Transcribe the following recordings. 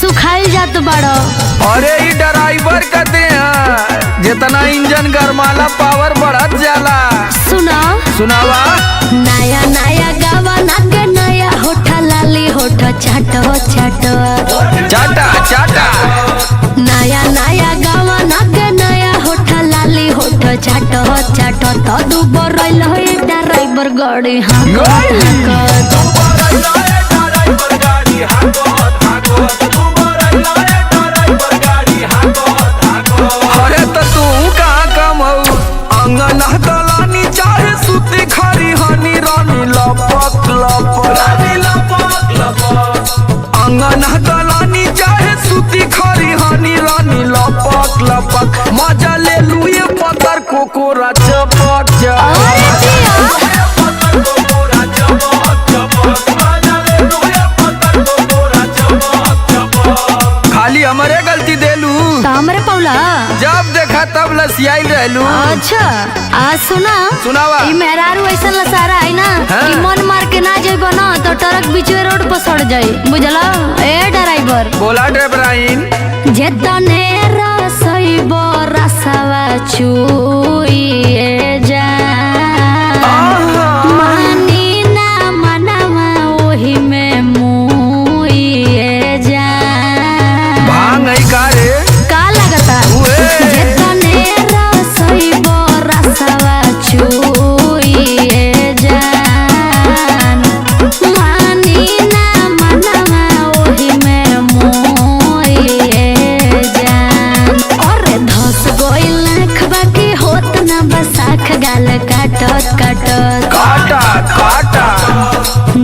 सुखाइल जात बाड़ो। अरे ई ड्राइवर कहते हैं जितना इंजन गरमाला पावर बढ़त जाला। सुना सुनावा। नया नया गावा नाके नया होठा लाली होठा चाटो चाटो चाटा चाटा। नया नया गावा नाके नया होठा लाली होठा चाटो चाटो तो दुबर रहिलो ए ड्राइवर गाड़ी हाको अरे तो तू कहाँ कम हो अंगन दलानी चाहे सुती खरी हनी रानी लपक लपक अंगन दलानी चाहे सुती खरी हनी रानी लपक लपक मजा ले लू ये पत्थर कोकोरा चपक खाली हमारे गलती देलू हमरे पौला जब देखा तब लसियाई रहलू। अच्छा आज सुनावा। ई मेहरारू ऐसा लसारा है ना कि मन मार के ना जाइबो ना तो ट्रक बीचवे रोड पर सड़ जाई बुझला। ए ड्राइवर बोला ड्राइवराइन जेतने रसइबो रसवा चुइए जा मानी ना मनवा ओही में मुइए जा। भांग नहीं का रे का लगता जेतने रसइबो रसवा चुइए जान मानी ना मनवा ओही में मुइए जान। अरे धस गइल नखबा की होत ना बसाख गाल काटत काटत काटा काटा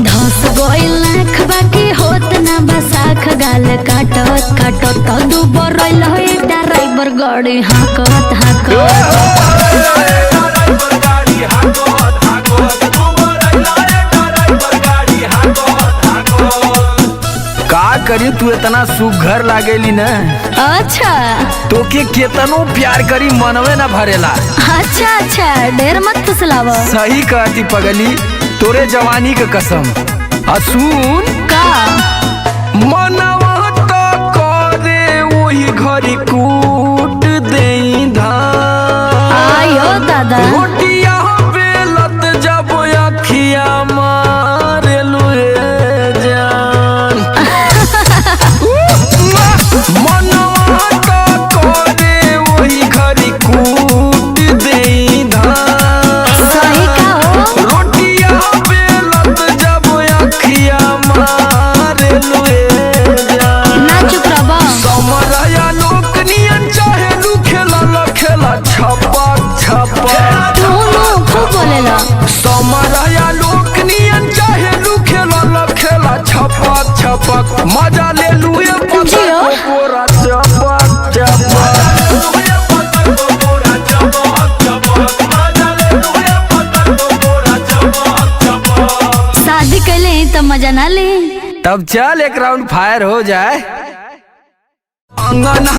धस गइल नखबा की होत ना बसाख गाल काटत काटत तो दुबर रहिल ए ड्राइवर गाड़ी हाकत हाकत। का करी तू इतना सुघर लागेली न। अच्छा तो के केतनो प्यार करी मनवे न भरेला। अच्छा अच्छा ढेर मत फुसलाव। सही कहती पगली तोरे जवानी के कसम। सुन का मनवा तो करे वही घरी कूट देई धान आयो दादा रोटिया बेलत जब अखिया मारेलू रे जान मनवा तो करे वही घरी कूट देई धान सही का हो रोटिया बेलत जब अखिया मारेलू रे जान ना चुप रहो। समरया लोक नियन चाहे लू खेला खेला छपक छपक तू खूब बोलेला। समरया लोक नियन चाहे लू खेला छपक छपक मजा ले लू ये जियो। पूरा चपक चपक शादी कैले तो मजा ना ले। तब चल एक राउंड फायर हो जाए। अंगन